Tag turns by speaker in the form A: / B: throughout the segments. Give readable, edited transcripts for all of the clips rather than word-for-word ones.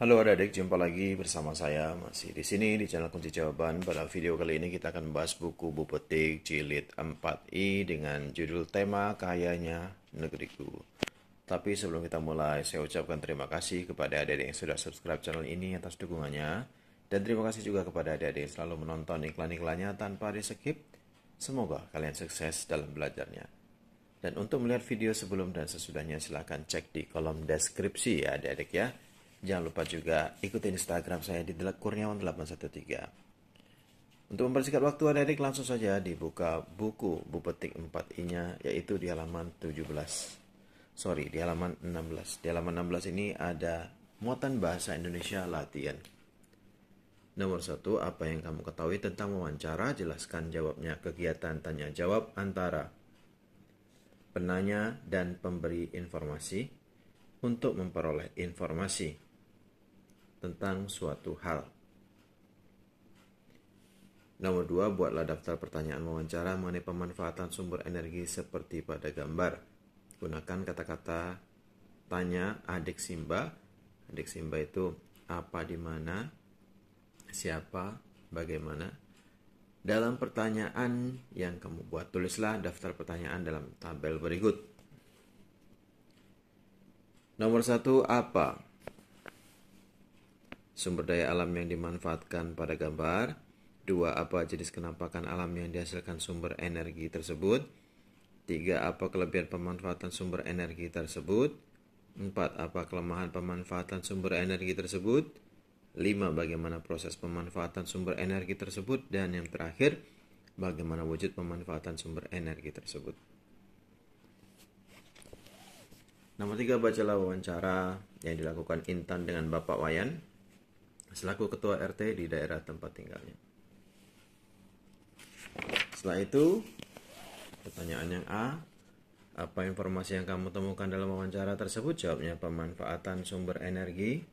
A: Halo adik-adik, jumpa lagi bersama saya masih di sini di channel Kunci Jawaban. Pada video kali ini kita akan membahas buku Bu Petik Jilid 4i dengan judul tema Kayanya Negeriku. Tapi sebelum kita mulai, saya ucapkan terima kasih kepada adik-adik yang sudah subscribe channel ini atas dukungannya. Dan terima kasih juga kepada adik-adik yang selalu menonton iklan-iklannya tanpa di-skip. Semoga kalian sukses dalam belajarnya. Dan untuk melihat video sebelum dan sesudahnya silahkan cek di kolom deskripsi ya adik-adik ya. Jangan lupa juga ikuti Instagram saya di @kurniawan813. Untuk mempersingkat waktu adik-adik langsung saja dibuka buku Bu Petik 4i-nya yaitu di halaman 17. Di halaman 16. Di halaman 16 ini ada muatan bahasa Indonesia latihan. Nomor 1, apa yang kamu ketahui tentang wawancara? Jelaskan jawabnya. Kegiatan tanya jawab antara penanya dan pemberi informasi untuk memperoleh informasi tentang suatu hal. Nomor 2, buatlah daftar pertanyaan wawancara mengenai pemanfaatan sumber energi seperti pada gambar. Gunakan kata-kata tanya adik Simba. Adik Simba itu apa, di mana, siapa, bagaimana. Dalam pertanyaan yang kamu buat, tulislah daftar pertanyaan dalam tabel berikut. Nomor 1, apa sumber daya alam yang dimanfaatkan pada gambar. 2, apa jenis kenampakan alam yang dihasilkan sumber energi tersebut. 3, apa kelebihan pemanfaatan sumber energi tersebut. 4, apa kelemahan pemanfaatan sumber energi tersebut. 5, bagaimana proses pemanfaatan sumber energi tersebut. Dan yang terakhir, bagaimana wujud pemanfaatan sumber energi tersebut. Nomor 3, bacalah wawancara yang dilakukan Intan dengan Bapak Wayan selaku ketua RT di daerah tempat tinggalnya. Setelah itu, pertanyaan yang A, apa informasi yang kamu temukan dalam wawancara tersebut? Jawabnya pemanfaatan sumber energi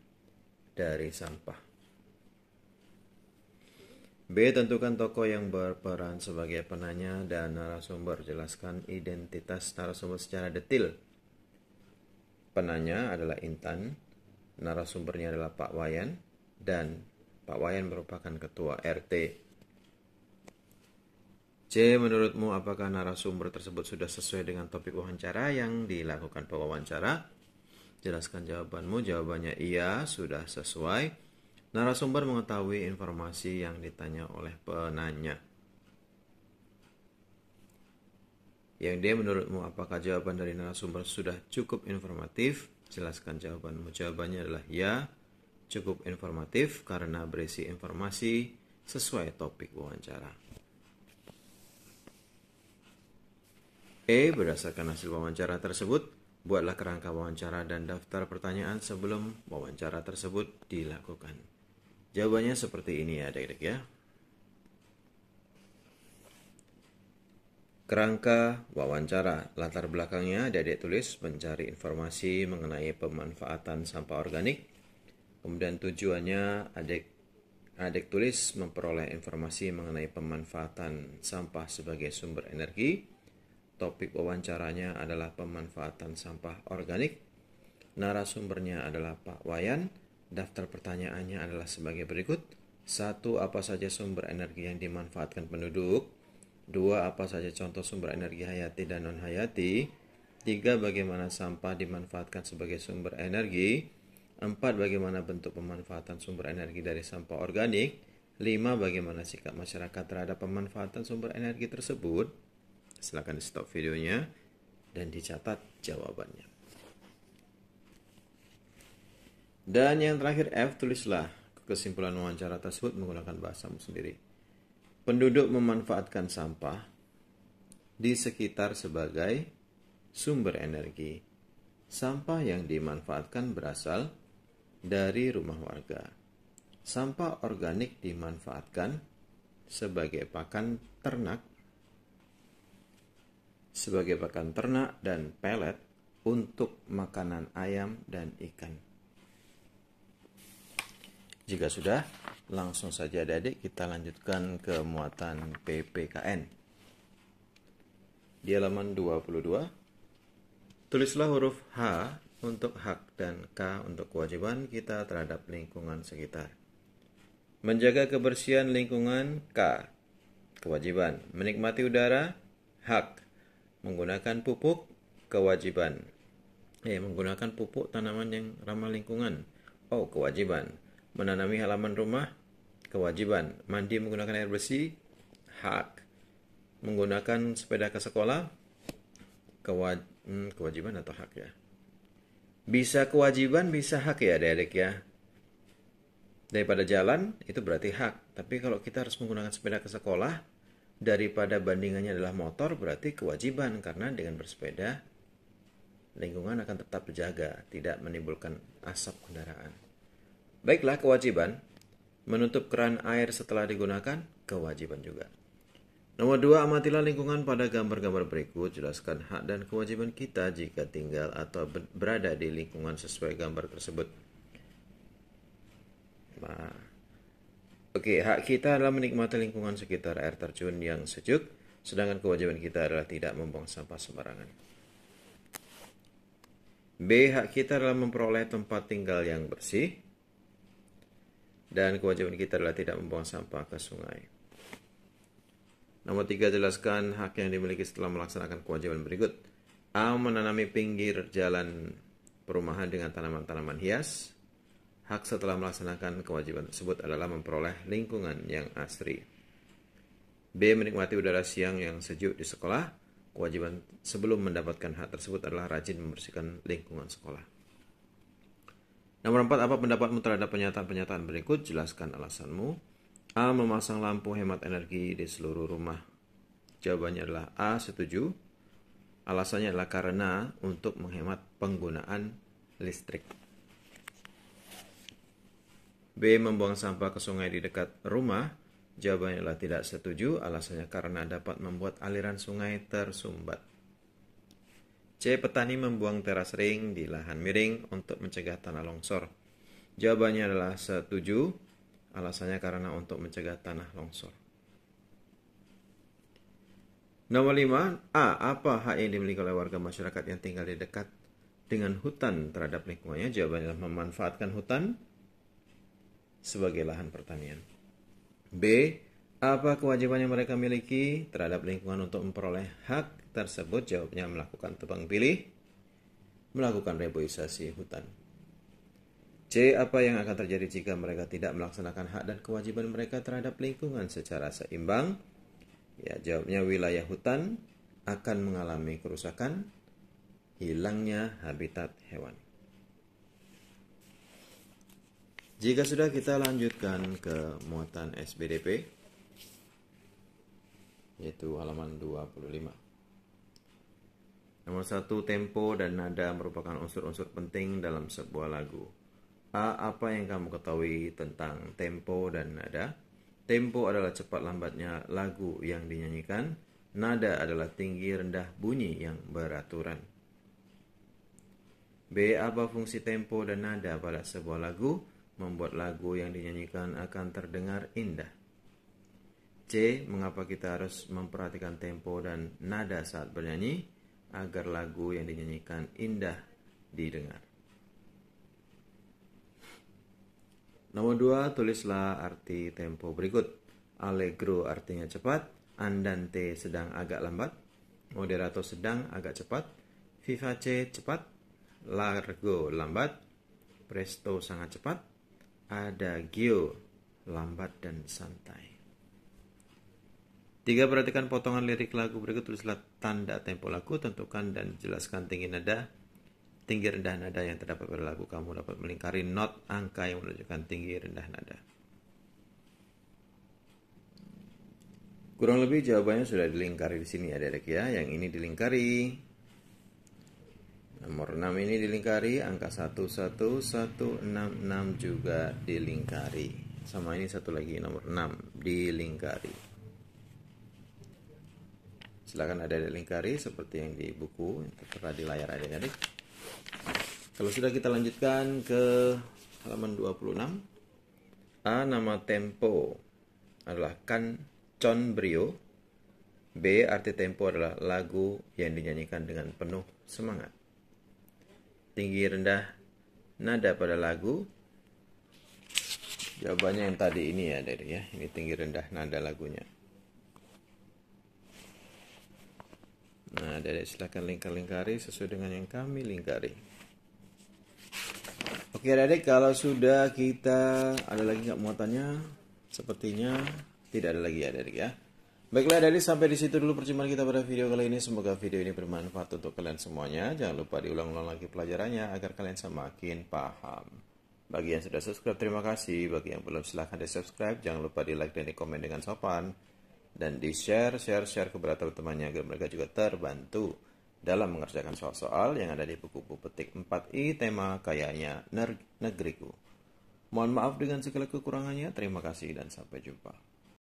A: dari sampah. B, tentukan tokoh yang berperan sebagai penanya dan narasumber. Jelaskan identitas narasumber secara detail. Penanya adalah Intan, narasumbernya adalah Pak Wayan, dan Pak Wayan merupakan ketua RT. C, menurutmu apakah narasumber tersebut sudah sesuai dengan topik wawancara yang dilakukan pewawancara? Jelaskan jawabanmu. Jawabannya iya, sudah sesuai. Narasumber mengetahui informasi yang ditanya oleh penanya. Yang D, menurutmu apakah jawaban dari narasumber sudah cukup informatif? Jelaskan jawabanmu. Jawabannya adalah ya, cukup informatif karena berisi informasi sesuai topik wawancara. E, berdasarkan hasil wawancara tersebut, buatlah kerangka wawancara dan daftar pertanyaan sebelum wawancara tersebut dilakukan. Jawabannya seperti ini ya adik-adik ya. Kerangka wawancara, latar belakangnya adik-adik tulis mencari informasi mengenai pemanfaatan sampah organik. Kemudian tujuannya adik tulis memperoleh informasi mengenai pemanfaatan sampah sebagai sumber energi. Topik wawancaranya adalah pemanfaatan sampah organik. Narasumbernya adalah Pak Wayan. Daftar pertanyaannya adalah sebagai berikut. 1, apa saja sumber energi yang dimanfaatkan penduduk. 2, apa saja contoh sumber energi hayati dan non-hayati. 3, bagaimana sampah dimanfaatkan sebagai sumber energi. 4, bagaimana bentuk pemanfaatan sumber energi dari sampah organik. 5, bagaimana sikap masyarakat terhadap pemanfaatan sumber energi tersebut. Silakan di stop videonya dan dicatat jawabannya. Dan yang terakhir F, tulislah kesimpulan wawancara tersebut menggunakan bahasamu sendiri. Penduduk memanfaatkan sampah di sekitar sebagai sumber energi. Sampah yang dimanfaatkan berasal dari rumah warga. Sampah organik dimanfaatkan sebagai pakan ternak dan pelet untuk makanan ayam dan ikan. Jika sudah, langsung saja adik-adik kita lanjutkan ke muatan PPKN. Di halaman 22, tulislah huruf H untuk hak dan K untuk kewajiban kita terhadap lingkungan sekitar. Menjaga kebersihan lingkungan, K. Kewajiban. Menikmati udara, hak. Menggunakan pupuk, kewajiban. Menggunakan pupuk tanaman yang ramah lingkungan. Oh, kewajiban. Menanami halaman rumah, kewajiban. Mandi menggunakan air bersih, hak. Menggunakan sepeda ke sekolah, kewajiban atau hak ya? Bisa kewajiban, bisa hak ya adik-adik ya. Daripada jalan, itu berarti hak. Tapi kalau kita harus menggunakan sepeda ke sekolah, daripada bandingannya adalah motor, berarti kewajiban. Karena dengan bersepeda, lingkungan akan tetap terjaga, tidak menimbulkan asap kendaraan. Baiklah, kewajiban. Menutup keran air setelah digunakan, kewajiban juga. Nomor 2, amatilah lingkungan pada gambar-gambar berikut. Jelaskan hak dan kewajiban kita jika tinggal atau berada di lingkungan sesuai gambar tersebut. Hak kita adalah menikmati lingkungan sekitar air terjun yang sejuk, sedangkan kewajiban kita adalah tidak membuang sampah sembarangan. B, hak kita adalah memperoleh tempat tinggal yang bersih, dan kewajiban kita adalah tidak membuang sampah ke sungai. Nomor 3, jelaskan hak yang dimiliki setelah melaksanakan kewajiban berikut. A, menanami pinggir jalan perumahan dengan tanaman-tanaman hias. Hak setelah melaksanakan kewajiban tersebut adalah memperoleh lingkungan yang asri. B, menikmati udara siang yang sejuk di sekolah. Kewajiban sebelum mendapatkan hak tersebut adalah rajin membersihkan lingkungan sekolah. Nomor 4, apa pendapatmu terhadap pernyataan-pernyataan berikut? Jelaskan alasanmu. A, memasang lampu hemat energi di seluruh rumah. Jawabannya adalah A, setuju. Alasannya adalah karena untuk menghemat penggunaan listrik. B, membuang sampah ke sungai di dekat rumah. Jawabannya adalah tidak setuju. Alasannya karena dapat membuat aliran sungai tersumbat. C, petani membuang teras ring di lahan miring untuk mencegah tanah longsor. Jawabannya adalah setuju. Alasannya karena untuk mencegah tanah longsor. Nomor 5, A, apa hak yang dimiliki oleh warga masyarakat yang tinggal di dekat dengan hutan terhadap lingkungannya? Jawabannya adalah memanfaatkan hutan sebagai lahan pertanian. B, apa kewajiban yang mereka miliki terhadap lingkungan untuk memperoleh hak tersebut? Jawabnya melakukan tebang pilih, melakukan reboisasi hutan. C, apa yang akan terjadi jika mereka tidak melaksanakan hak dan kewajiban mereka terhadap lingkungan secara seimbang? Ya, jawabnya wilayah hutan akan mengalami kerusakan, hilangnya habitat hewan. Jika sudah, kita lanjutkan ke muatan SBDP, yaitu halaman 25. Nomor 1, tempo dan nada merupakan unsur-unsur penting dalam sebuah lagu. A, apa yang kamu ketahui tentang tempo dan nada? Tempo adalah cepat lambatnya lagu yang dinyanyikan. Nada adalah tinggi rendah bunyi yang beraturan. B, apa fungsi tempo dan nada pada sebuah lagu? Membuat lagu yang dinyanyikan akan terdengar indah. C, mengapa kita harus memperhatikan tempo dan nada saat bernyanyi? Agar lagu yang dinyanyikan indah didengar. Nomor 2, tulislah arti tempo berikut. Allegro artinya cepat, andante sedang agak lambat, moderato sedang agak cepat, vivace cepat, largo lambat, presto sangat cepat, adagio lambat dan santai. 3, perhatikan potongan lirik lagu berikut. Tulislah tanda tempo lagu, tentukan dan jelaskan tinggi rendah nada yang terdapat pada lagu. Kamu dapat melingkari not angka yang menunjukkan tinggi rendah nada. Kurang lebih jawabannya sudah dilingkari di sini adik-adik ya. Yang ini dilingkari. Nomor 6 ini dilingkari, angka 11166 juga dilingkari. Sama ini satu lagi, nomor 6 dilingkari. Silakan ada lingkari seperti yang di buku yang tertera di layar adik-adik. Kalau sudah, kita lanjutkan ke halaman 26. A, nama tempo adalah Canzon Brio. B, arti tempo adalah lagu yang dinyanyikan dengan penuh semangat. tinggi rendah nada pada lagu? Jawabannya yang tadi ini ya, Dede ya. Ini tinggi rendah nada lagunya. Nah, Dede silakan lingkari sesuai dengan yang kami lingkari. Oke, Dede, kalau sudah kita ada lagi nggak muatannya? Sepertinya tidak ada lagi ya, Dede ya. Baiklah, Dede, sampai di situ dulu perjumpaan kita pada video kali ini. Semoga video ini bermanfaat untuk kalian semuanya. Jangan lupa diulang-ulang lagi pelajarannya agar kalian semakin paham. Bagi yang sudah subscribe, terima kasih. Bagi yang belum, silahkan di-subscribe. Jangan lupa di-like dan di-komen dengan sopan. Dan di-share kepada teman-temannya agar mereka juga terbantu dalam mengerjakan soal-soal yang ada di buku petik 4i tema kayanya negeriku. Mohon maaf dengan segala kekurangannya. Terima kasih dan sampai jumpa.